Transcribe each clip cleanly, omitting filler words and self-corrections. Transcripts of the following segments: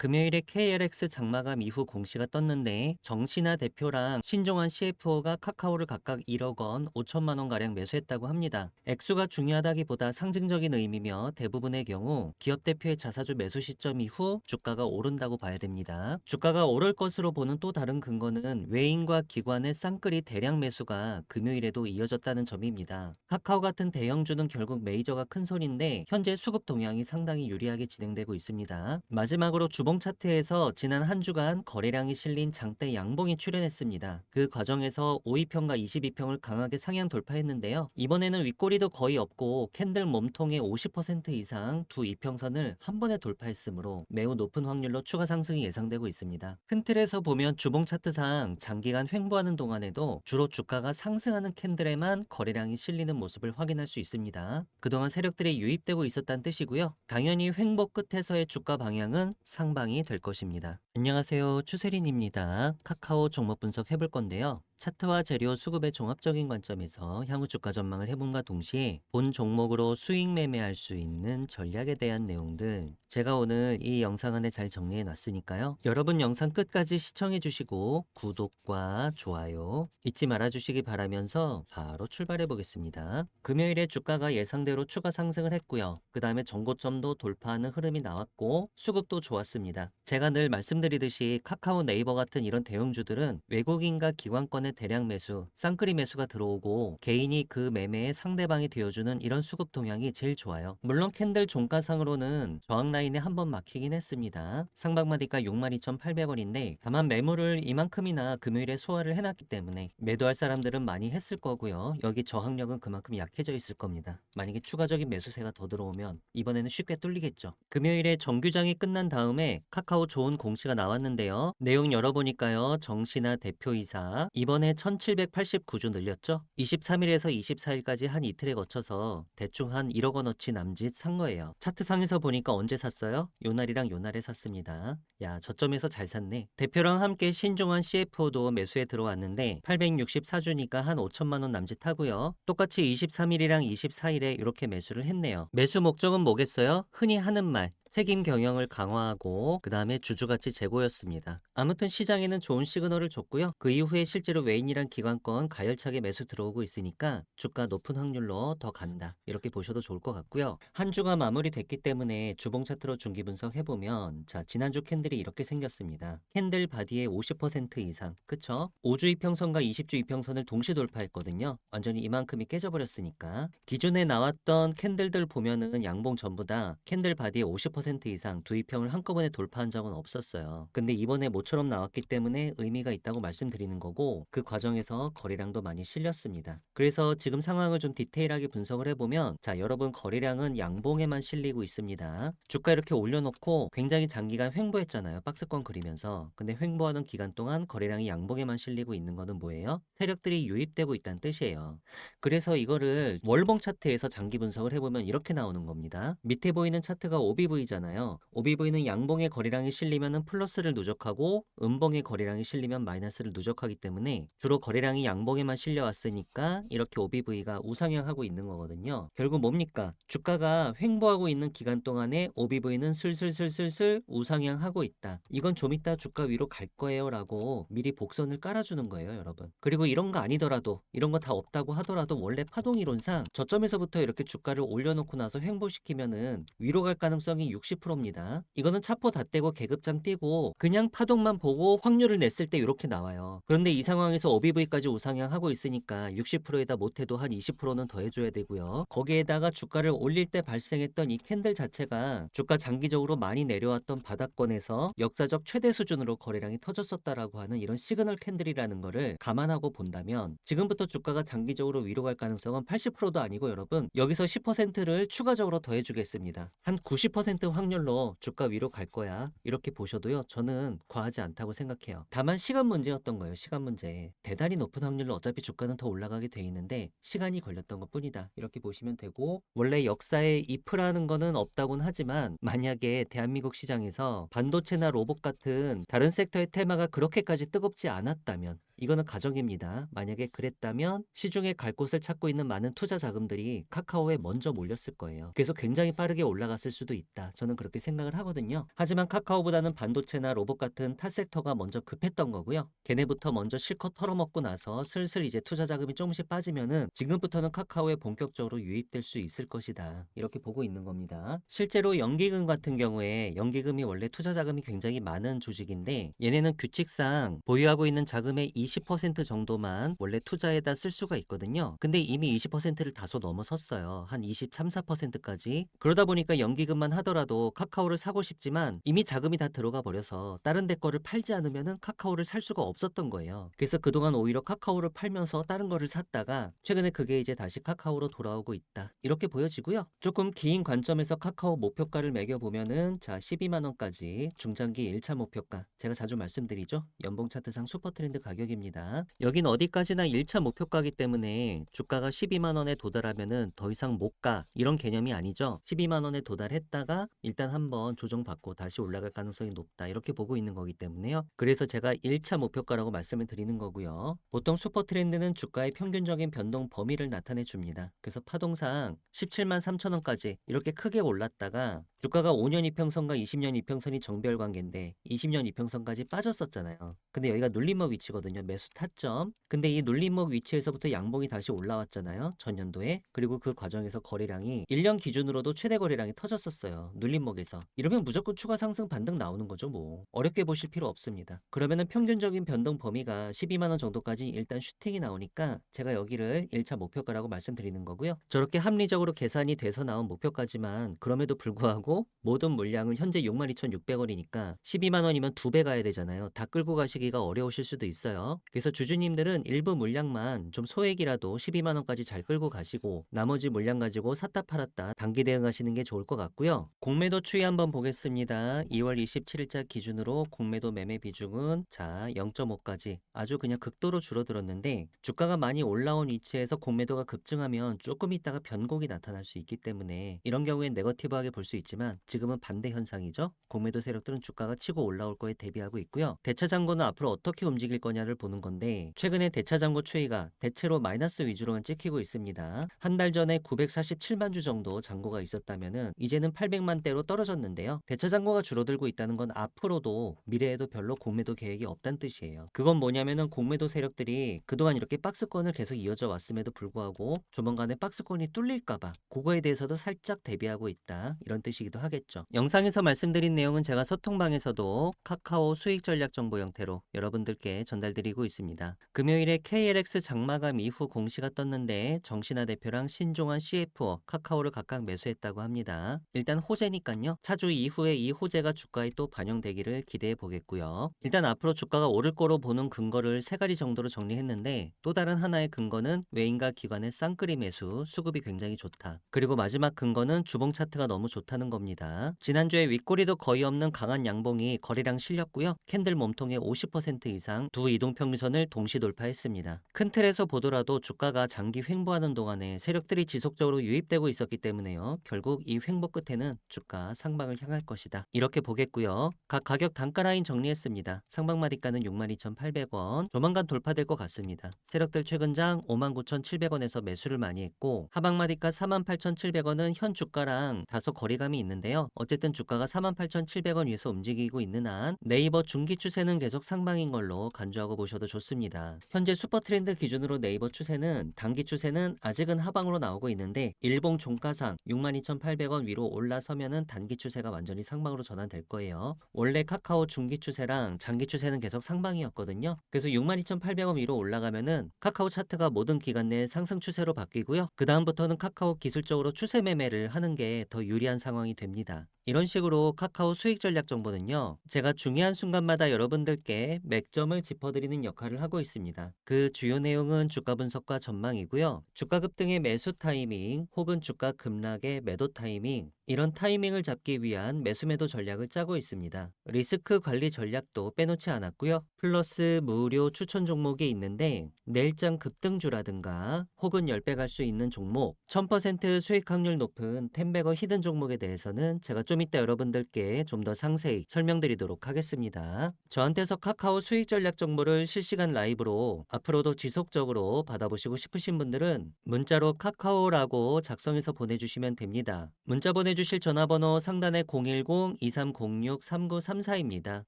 금요일에 KLX 장마감 이후 공시가 떴는데 정신아 대표랑 신종환 CFO가 카카오를 각각 1억 원, 5천만 원 가량 매수했다고 합니다. 액수가 중요하다기보다 상징적인 의미며 대부분의 경우 기업 대표의 자사주 매수 시점 이후 주가가 오른다고 봐야 됩니다. 주가가 오를 것으로 보는 또 다른 근거는 외인과 기관의 쌍끌이 대량 매수가 금요일에도 이어졌다는 점입니다. 카카오 같은 대형주는 결국 메이저가 큰 손인데 현재 수급 동향이 상당히 유리하게 진행되고 있습니다. 마지막으로 주봉 차트에서 지난 한 주간 거래량이 실린 장대 양봉이 출현했습니다. 그 과정에서 5위평과 22평을 강하게 상향 돌파했는데요. 이번에는 윗꼬리도 거의 없고 캔들 몸통의 50% 이상 두 이평선을 한 번에 돌파했으므로 매우 높은 확률로 추가 상승이 예상되고 있습니다. 큰 틀에서 보면 주봉 차트상 장기간 횡보하는 동안에도 주로 주가가 상승하는 캔들에만 거래량이 실리는 모습을 확인할 수 있습니다. 그동안 세력들이 유입되고 있었다는 뜻이고요. 당연히 횡보 끝에서의 주가 방향은 상방이 될 것입니다. 안녕하세요. 추세린입니다. 카카오 종목 분석 해볼 건데요. 차트와 재료 수급의 종합적인 관점에서 향후 주가 전망을 해봄과 동시에 본 종목으로 수익 매매할 수 있는 전략에 대한 내용들 제가 오늘 이 영상 안에 잘 정리해 놨으니까요. 여러분 영상 끝까지 시청해 주시고 구독과 좋아요 잊지 말아 주시기 바라면서 바로 출발해 보겠습니다. 금요일에 주가가 예상대로 추가 상승을 했고요. 그 다음에 전고점도 돌파하는 흐름이 나왔고 수급도 좋았습니다. 제가 늘 말씀드리듯이 카카오 네이버 같은 이런 대형주들은 외국인과 기관권의 대량 매수, 쌍끌이 매수가 들어오고 개인이 그 매매의 상대방이 되어주는 이런 수급 동향이 제일 좋아요. 물론 캔들 종가상으로는 저항 라인에 한번 막히긴 했습니다. 상방마디가 62,800원인데 다만 매물을 이만큼이나 금요일에 소화를 해놨기 때문에 매도할 사람들은 많이 했을 거고요. 여기 저항력은 그만큼 약해져 있을 겁니다. 만약에 추가적인 매수세가 더 들어오면 이번에는 쉽게 뚫리겠죠. 금요일에 정규장이 끝난 다음에 카카오 좋은 공시가 나왔는데요. 내용 열어보니까요. 정신아 대표이사 이번에 1789주 늘렸죠. 23일에서 24일까지 한 이틀에 거쳐서 대충 한 1억 원어치 남짓 산 거예요. 차트상에서 보니까 언제 샀어요? 요날이랑 요날에 샀습니다. 야, 저점에서 잘 샀네. 대표랑 함께 신종환 CFO도 매수에 들어왔는데 864주니까 한 5천만 원 남짓 하고요. 똑같이 23일이랑 24일에 이렇게 매수를 했네요. 매수 목적은 뭐겠어요? 흔히 하는 말. 책임 경영을 강화하고 그 다음에 주주가치 제고였습니다. 아무튼 시장에는 좋은 시그널을 줬고요. 그 이후에 실제로 외인이랑 기관권 가열차게 매수 들어오고 있으니까 주가 높은 확률로 더 간다. 이렇게 보셔도 좋을 것 같고요. 한 주가 마무리됐기 때문에 주봉 차트로 중기 분석해보면 자 지난주 캔들이 이렇게 생겼습니다. 캔들 바디의 50% 이상 그쵸? 5주 이평선과 20주 이평선을 동시 돌파했거든요. 완전히 이만큼이 깨져버렸으니까 기존에 나왔던 캔들들 보면은 양봉 전부 다 캔들 바디의 50% 이상 두 이평을 한꺼번에 돌파한 적은 없었어요. 근데 이번에 모처럼 나왔기 때문에 의미가 있다고 말씀드리는 거고 그 과정에서 거래량도 많이 실렸습니다. 그래서 지금 상황을 좀 디테일하게 분석을 해보면 자 여러분 거래량은 양봉에만 실리고 있습니다. 주가 이렇게 올려놓고 굉장히 장기간 횡보했잖아요. 박스권 그리면서. 근데 횡보하는 기간 동안 거래량이 양봉에만 실리고 있는 거는 뭐예요? 세력들이 유입되고 있다는 뜻이에요. 그래서 이거를 월봉 차트에서 장기 분석을 해보면 이렇게 나오는 겁니다. 밑에 보이는 차트가 OBV잖아요. OBV는 양봉의 거래량이 실리면 플러스를 누적하고 음봉의 거래량이 실리면 마이너스를 누적하기 때문에 주로 거래량이 양봉에만 실려왔으니까 이렇게 OBV가 우상향하고 있는 거거든요. 결국 뭡니까? 주가가 횡보하고 있는 기간 동안에 OBV는 슬슬슬슬슬 우상향하고 있다. 이건 좀 이따 주가 위로 갈 거예요 라고 미리 복선을 깔아주는 거예요 여러분. 그리고 이런 거 아니더라도 이런 거 다 없다고 하더라도 원래 파동이론상 저점에서부터 이렇게 주가를 올려놓고 나서 횡보시키면은 위로 갈 가능성이 60%입니다. 이거는 차포 다 떼고 계급장 띄고 그냥 파동만 보고 확률을 냈을 때 이렇게 나와요. 그런데 이 상황에서 OBV까지 우상향하고 있으니까 60%에다 못해도 한 20%는 더 해줘야 되고요. 거기에다가 주가를 올릴 때 발생했던 이 캔들 자체가 주가 장기적으로 많이 내려왔던 바닥권에서 역사적 최대 수준으로 거래량이 터졌었다라고 하는 이런 시그널 캔들이라는 거를 감안하고 본다면 지금부터 주가가 장기적으로 위로 갈 가능성은 80%도 아니고 여러분 여기서 10%를 추가적으로 더해주겠습니다. 한 90% 확률로 주가 위로 갈 거야. 이렇게 보셔도요. 저는 과하지 않다고 생각해요. 다만 시간 문제였던 거예요. 시간 문제. 대단히 높은 확률로 어차피 주가는 더 올라가게 돼 있는데 시간이 걸렸던 것 뿐이다. 이렇게 보시면 되고 원래 역사에 if라는 거는 없다곤 하지만 만약에 대한민국 시장에서 반도체나 로봇 같은 다른 섹터의 테마가 그렇게까지 뜨겁지 않았다면 이거는 가정입니다. 만약에 그랬다면 시중에 갈 곳을 찾고 있는 많은 투자 자금들이 카카오에 먼저 몰렸을 거예요. 그래서 굉장히 빠르게 올라갔을 수도 있다. 저는 그렇게 생각을 하거든요. 하지만 카카오보다는 반도체나 로봇 같은 타 섹터가 먼저 급했던 거고요. 걔네부터 먼저 실컷 털어먹고 나서 슬슬 이제 투자 자금이 조금씩 빠지면은 지금부터는 카카오에 본격적으로 유입될 수 있을 것이다. 이렇게 보고 있는 겁니다. 실제로 연기금 같은 경우에 연기금이 원래 투자 자금이 굉장히 많은 조직인데 얘네는 규칙상 보유하고 있는 자금의 20% 정도만 원래 투자에다 쓸 수가 있거든요. 근데 이미 20%를 다소 넘어섰어요. 한 23, 4%까지. 그러다 보니까 연기금만 하더라도 카카오를 사고 싶지만 이미 자금이 다 들어가 버려서 다른 데 거를 팔지 않으면은 카카오를 살 수가 없었던 거예요. 그래서 그동안 오히려 카카오를 팔면서 다른 거를 샀다가 최근에 그게 이제 다시 카카오로 돌아오고 있다. 이렇게 보여지고요. 조금 긴 관점에서 카카오 목표가를 매겨보면은 자 12만 원까지 중장기 1차 목표가 제가 자주 말씀드리죠. 연봉 차트상 슈퍼트렌드 가격입니다. 여긴 어디까지나 1차 목표가이기 때문에 주가가 12만 원에 도달하면은 더 이상 못 가 이런 개념이 아니죠. 12만 원에 도달했다가 일단 한번 조정받고 다시 올라갈 가능성이 높다 이렇게 보고 있는 거기 때문에요. 그래서 제가 1차 목표가라고 말씀을 드리는 거고요. 보통 슈퍼트렌드는 주가의 평균적인 변동 범위를 나타내 줍니다. 그래서 파동상 17만 3천 원까지 이렇게 크게 올랐다가 주가가 5년 이평선과 20년 이평선이 정배열 관계인데 20년 이평선까지 빠졌었잖아요. 근데 여기가 눌림목 위치거든요. 매수 타점. 근데 이 눌림목 위치에서부터 양봉이 다시 올라왔잖아요. 전년도에. 그리고 그 과정에서 거래량이 1년 기준으로도 최대 거래량이 터졌었어요. 눌림목에서. 이러면 무조건 추가 상승 반등 나오는 거죠, 뭐. 어렵게 보실 필요 없습니다. 그러면은 평균적인 변동 범위가 12만 원 정도까지 일단 슈팅이 나오니까 제가 여기를 1차 목표가라고 말씀드리는 거고요. 저렇게 합리적으로 계산이 돼서 나온 목표까지만 그럼에도 불구하고 모든 물량은 현재 62,600원이니까 12만 원이면 2배 가야 되잖아요. 다 끌고 가시기가 어려우실 수도 있어요. 그래서 주주님들은 일부 물량만 좀 소액이라도 12만 원까지 잘 끌고 가시고 나머지 물량 가지고 샀다 팔았다 단기 대응하시는 게 좋을 것 같고요. 공매도 추이 한번 보겠습니다. 2월 27일자 기준으로 공매도 매매 비중은 자 0.5까지 아주 그냥 극도로 줄어들었는데 주가가 많이 올라온 위치에서 공매도가 급증하면 조금 있다가 변곡이 나타날 수 있기 때문에 이런 경우엔 네거티브하게 볼 수 있지만 지금은 반대 현상이죠. 공매도 세력들은 주가가 치고 올라올 거에 대비하고 있고요. 대차장고는 앞으로 어떻게 움직일 거냐를 보는 건데 최근에 대차장고 추이가 대체로 마이너스 위주로만 찍히고 있습니다. 한 달 전에 947만 주 정도 잔고가 있었다면은 이제는 800만 대로 떨어졌는데요. 대차장고가 줄어들고 있다는 건 앞으로도 미래에도 별로 공매도 계획이 없다는 뜻이에요. 그건 뭐냐면은 공매도 세력들이 그동안 이렇게 박스권을 계속 이어져 왔음에도 불구하고 조만간에 박스권이 뚫릴까봐 그거에 대해서도 살짝 대비하고 있다. 이런 뜻이기도 하겠죠. 영상에서 말씀드린 내용은 제가 소통방에서도 카카오 수익 전략 정보 형태로 여러분들께 전달드리고 있습니다. 금요일에 KLX 장마감 이후 공시가 떴는데 정신화 대표랑 신종환 CFO 카카오를 각각 매수했다고 합니다. 일단 호재니까요. 차주 이후에 이 호재가 주가에 또 반영되기를 기대해 보겠고요. 일단 앞으로 주가가 오를 거로 보는 근거를 세 가지 정도로 정리했는데 또 다른 하나의 근거는 외인과 기관의 쌍끌이 매수 수급이 굉장히 좋다. 그리고 마지막 근거는 주봉 차트가 너무 좋다는 겁니다. 지난주에 윗꼬리도 거의 없는 강한 양봉이 거래량 실렸고요. 캔들 몸통의 50% 이상 두 이동평균선을 동시 돌파했습니다. 큰 틀에서 보더라도 주가가 장기 횡보하는 동안에 세력들이 지속적으로 유입되고 있었기 때문에요. 결국 이 횡보 끝에는 주가 상방을 향할 것이다. 이렇게 보겠고요. 각 가격 단가 라인 정리했습니다. 상방마디가는 62,800원 조만간 돌파될 것 같습니다. 세력들 최근장 59,700원에서 매수를 많이 했고 하방마디가 48,700원은 현 주가랑 다소 거리감이 있는데요. 어쨌든 주가가 48,700원 위에서 움직이고 있는 한 네이버 중기 추세는 계속 상방인 걸로 간주하고 보셔도 좋습니다. 현재 슈퍼트렌드 기준으로 네이버 추세는 단기 추세는 아직은 하방으로 나오고 있는데 일봉 종가상 62,800원 위로 올라서면은 단기 추세가 완전히 상방으로 전환될 거예요. 원래 카카오 중기 추세랑 장기 추세는 계속 상방이었거든요. 그래서 62,800원 위로 올라가면은 카카오 차트가 모든 기간 내 상승 추세로 바뀌고요. 그 다음부터는 카카오 기술적으로 추세 매매를 하는 게 더 유리한 상황이 됩니다. 이런 식으로 카카오 수익 전략 정보는요. 제가 중요한 순간마다 여러분들께 맥점을 짚어드리는 역할을 하고 있습니다. 그 주요 내용은 주가 분석과 전망이고요. 주가 급등의 매수 타이밍 혹은 주가 급락의 매도 타이밍 이런 타이밍을 잡기 위한 매수 매도 전략을 짜고 있습니다. 리스크 관리 전략도 빼놓지 않았고요. 플러스 무료 추천 종목이 있는데 내일장 급등주라든가 혹은 10배 갈 수 있는 종목 1000% 수익 확률 높은 텐베거 히든 종목에 대해서는 제가 좀 이따 여러분들께 좀 더 상세히 설명드리도록 하겠습니다. 저한테서 카카오 수익 전략 정보를 실시간 라이브로 앞으로도 지속적으로 받아보시고 싶으신 분들은 문자로 카카오라고 작성해서 보내주시면 됩니다. 문자 보내주실 전화번호 상단에 010-2306-3934입니다.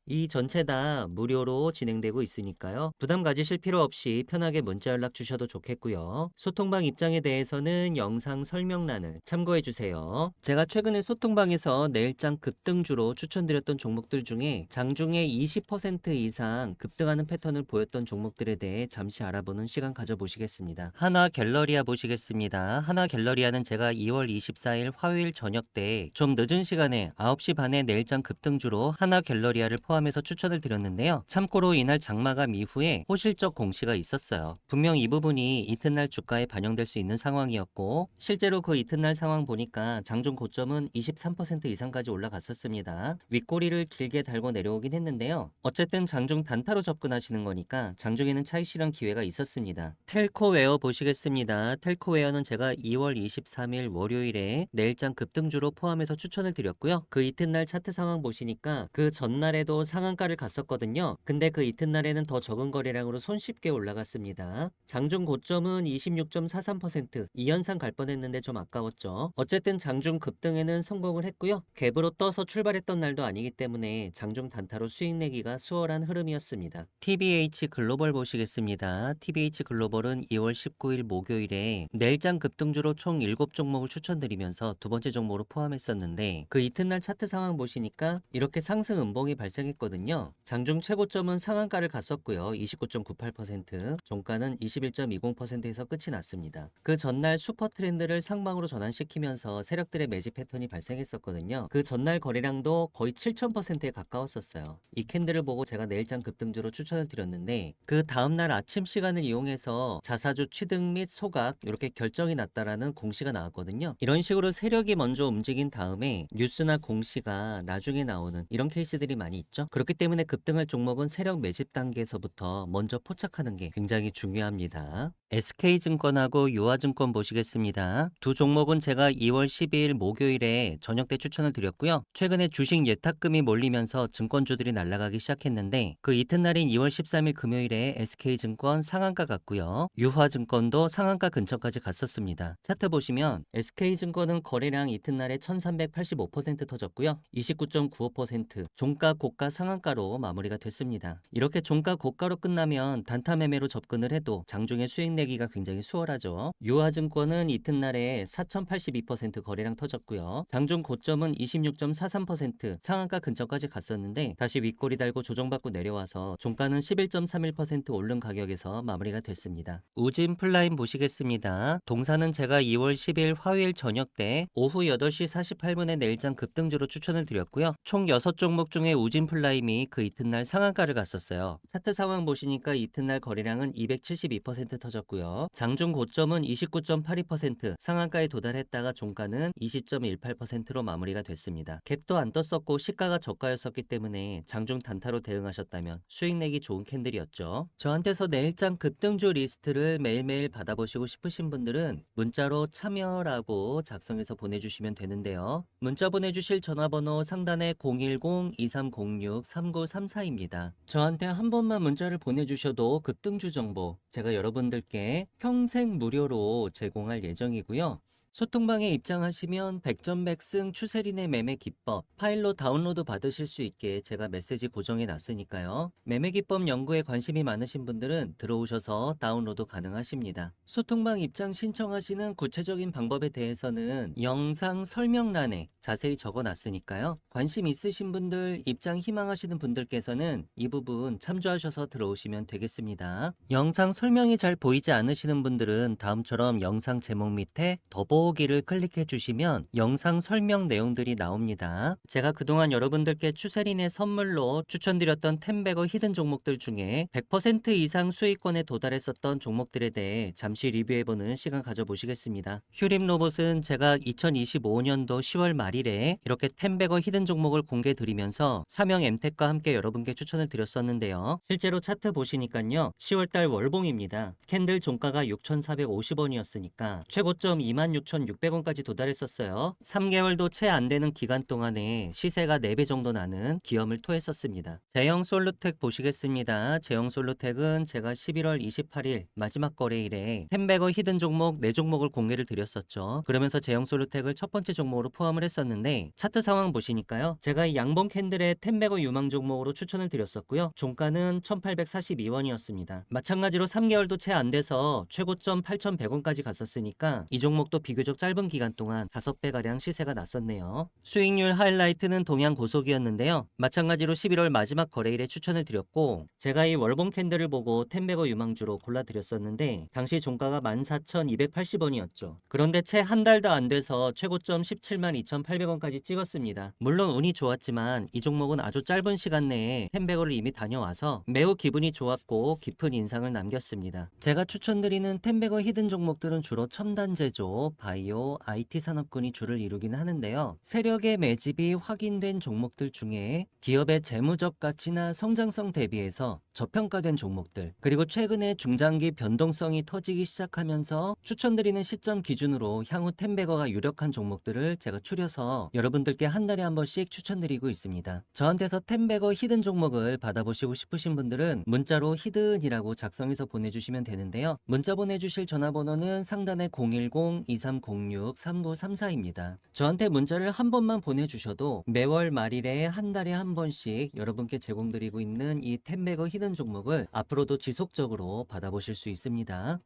이 전체 다 무료로 진행되고 있으니까요. 부담 가지실 필요 없이 편하게 문자 연락 주셔도 좋겠고요. 소통방 입장에 대해서는 영상 설명란을 참고해주세요. 제가 최근에 소통방에서 내일장 급등주로 추천드렸던 종목들 중에 장중에 20% 이상 급등하는 패턴을 보였던 종목들에 대해 잠시 알아보는 시간 가져보시겠습니다. 하나갤러리아 보시겠습니다. 하나갤러리아는 제가 2월 24일 화요일 저녁 때 좀 늦은 시간에 9시 반에 내일장 급등주로 하나갤러리아를 포함해서 추천을 드렸는데요. 참고로 이날 장마감 이후에 호실적 공시가 있었어요. 분명 이 부분이 이튿날 주가에 반영될 수 있는 상황이었고 실제로 그 이튿날 상황 보니까 장중 고점은 23% 이상까지 올라갔었습니다. 윗꼬리를 길게 달고 내려오긴 했는데요. 어쨌든 장중 단타로 접근하시는 거니까 장중에는 차익 실현 기회가 있었습니다. 텔코웨어 보시겠습니다. 텔코웨어는 제가 2월 23일 월요일에 내일장 급등주로 포함해서 추천을 드렸고요. 그 이튿날 차트 상황 보시니까 그 전날에도 상한가를 갔었거든요. 근데 그 이튿날에는 더 적은 거래량으로 손쉽게 올라갔습니다. 장중 고점은 26.43%, 2연상 갈 뻔했는데 좀 아까웠죠. 어쨌든 장중 급등에는 성공을 했고요. 갭으로 떠서 출발했던 날도 아니기 때문에 장중 단타로 수익 내기가 수월한 흐름이었습니다. TBH 글로벌 보시겠습니다. TBH 글로벌은 2월 19일 목요일에 내일장 급등주로 총 7종목을 추천드리면서 두 번째 종목으로 포함했었는데 그 이튿날 차트 상황 보시니까 이렇게 상승 음봉이 발생했거든요. 장중 최고점은 상한가를 갔었고요. 29.98%, 종가는 21.20%에서 끝이 났습니다. 그 전날 슈퍼 트렌드를 상방으로 전환시키면서 세력들의 매집 패턴이 발생했었거든요. 그 전날 거래량도 거의 7,000%에 가까웠었어요. 이 캔들을 보고 제가 내일장 급등주로 추천을 드렸는데 그 다음날 아침 시간을 이용해서 자사주 취득 및 소각 이렇게 결정이 났다라는 공시가 나왔거든요. 이런 식으로 세력이 먼저 움직인 다음에 뉴스나 공시가 나중에 나오는 이런 케이스들이 많이 있죠. 그렇기 때문에 급등할 종목은 세력 매집 단계에서부터 먼저 포착하는 게 굉장히 중요합니다. SK증권하고 유화증권 보시겠습니다. 두 종목은 제가 2월 12일 목요일에 저녁 때 추천을 드렸고요. 최근에 주식 예탁금이 몰리면서 증권주들이 날아가기 시작했는데 그 이튿날인 2월 13일 금요일에 SK증권 상한가 갔고요. 유화증권도 상한가 근처까지 갔었습니다. 차트 보시면 SK증권은 거래량 이튿날에 1385% 터졌고요. 29.95%, 종가 고가 상한가로 마무리가 됐습니다. 이렇게 종가 고가로 끝나면 단타 매매로 접근을 해도 장중에 수익 내기가 굉장히 수월하죠. 유화증권은 이튿날에 4082% 거래량 터졌고요. 장중 고점은 26.43%, 상한가 근처까지 갔었는데 다시 윗꼬리 달고 조정받고 내려와서 종가는 11.31% 오른 가격에서 마무리가 됐습니다. 우진 플라임 보시겠습니다. 동사는 제가 2월 10일 화요일 저녁 때 오후 8시 48분에 내일장 급등주로 추천을 드렸고요. 총 6종목 중에 우진 플라임이 그 이튿날 상한가를 갔었어요. 차트 상황 보시니까 이튿날 거래량은 272% 터졌고요. 장중 고점은 29.82%, 상한가에 도달했다가 종가는 20.18%로 마무리가 됐습니다. 갭도 안 떴었고 시가가 저가였었기 때문에 장중 단타로 대응하셨다면 수익 내기 좋은 캔들이었죠. 저한테서 내일장 급등주 리스트를 매일매일 받아보시고 싶으신 분들은 문자로 참여라고 작성해서 보내주시면 되는데요. 문자 보내주실 전화번호 상단에 010-2306-3934입니다. 저한테 한 번만 문자를 보내주셔도 급등주 정보 제가 여러분들께 평생 무료로 제공할 예정이고요. 소통방에 입장하시면 백전백승 추세린의 매매 기법 파일로 다운로드 받으실 수 있게 제가 메시지 고정해 놨으니까요. 매매 기법 연구에 관심이 많으신 분들은 들어오셔서 다운로드 가능하십니다. 소통방 입장 신청하시는 구체적인 방법에 대해서는 영상 설명란에 자세히 적어 놨으니까요. 관심 있으신 분들, 입장 희망하시는 분들께서는 이 부분 참조하셔서 들어오시면 되겠습니다. 영상 설명이 잘 보이지 않으시는 분들은 다음처럼 영상 제목 밑에 더보기를 클릭해 주시면 영상 설명 내용들이 나옵니다. 제가 그동안 여러분들께 추세린의 선물로 추천드렸던 템베거 히든 종목들 중에 100% 이상 수익권에 도달했었던 종목들에 대해 잠시 리뷰해보는 시간 가져보시겠습니다. 휴림 로봇은 제가 2025년도 10월 말일에 이렇게 템베거 히든 종목을 공개 드리면서 사명 엠텍과 함께 여러분께 추천을 드렸었는데요. 실제로 차트 보시니까요. 10월달 월봉입니다. 캔들 종가가 6,450원이었으니까 최고점 26,000 6,600원까지 도달했었어요. 3개월도 채 안 되는 기간 동안에 시세가 4배 정도 나는 기염을 토했었습니다. 제형 솔루텍 보시겠습니다. 제형 솔루텍은 제가 11월 28일 마지막 거래일에 템베거 히든 종목 4종목을 공개를 드렸었죠. 그러면서 제형 솔루텍을 첫 번째 종목으로 포함을 했었는데 차트 상황 보시니까요. 제가 이 양봉 캔들의 템베거 유망 종목으로 추천을 드렸었고요. 종가는 1842원이었습니다. 마찬가지로 3개월도 채 안 돼서 최고점 8100원까지 갔었으니까 이 종목도 비교적 짧은 기간 동안 5배가량 시세가 났었네요. 수익률 하이라이트는 동양 고속이었는데요. 마찬가지로 11월 마지막 거래일에 추천을 드렸고 제가 이 월봉 캔들을 보고 템베거 유망주로 골라드렸었는데 당시 종가가 14,280원이었죠. 그런데 채 한 달도 안 돼서 최고점 172,800원까지 찍었습니다. 물론 운이 좋았지만 이 종목은 아주 짧은 시간 내에 템베거를 이미 다녀와서 매우 기분이 좋았고 깊은 인상을 남겼습니다. 제가 추천드리는 템베거 히든 종목들은 주로 첨단 제조, 바이오, IT 산업군이 주를 이루긴 하는데요. 세력의 매집이 확인된 종목들 중에 기업의 재무적 가치나 성장성 대비해서 저평가된 종목들, 그리고 최근에 중장기 변동성이 터지기 시작하면서 추천드리는 시점 기준으로 향후 템베거가 유력한 종목들을 제가 추려서 여러분들께 한 달에 한 번씩 추천드리고 있습니다. 저한테서 템베거 히든 종목을 받아보시고 싶으신 분들은 문자로 히든이라고 작성해서 보내주시면 되는데요. 문자 보내주실 전화번호는 상단에 010-2306-3934입니다. 저한테 문자를 한 번만 보내주셔도 매월 말일에 한 달에 한 번씩 여러분께 제공드리고 있는 이 템베거 히든 종목을 앞으로도 지속적으로 받아보실 수 있습니다.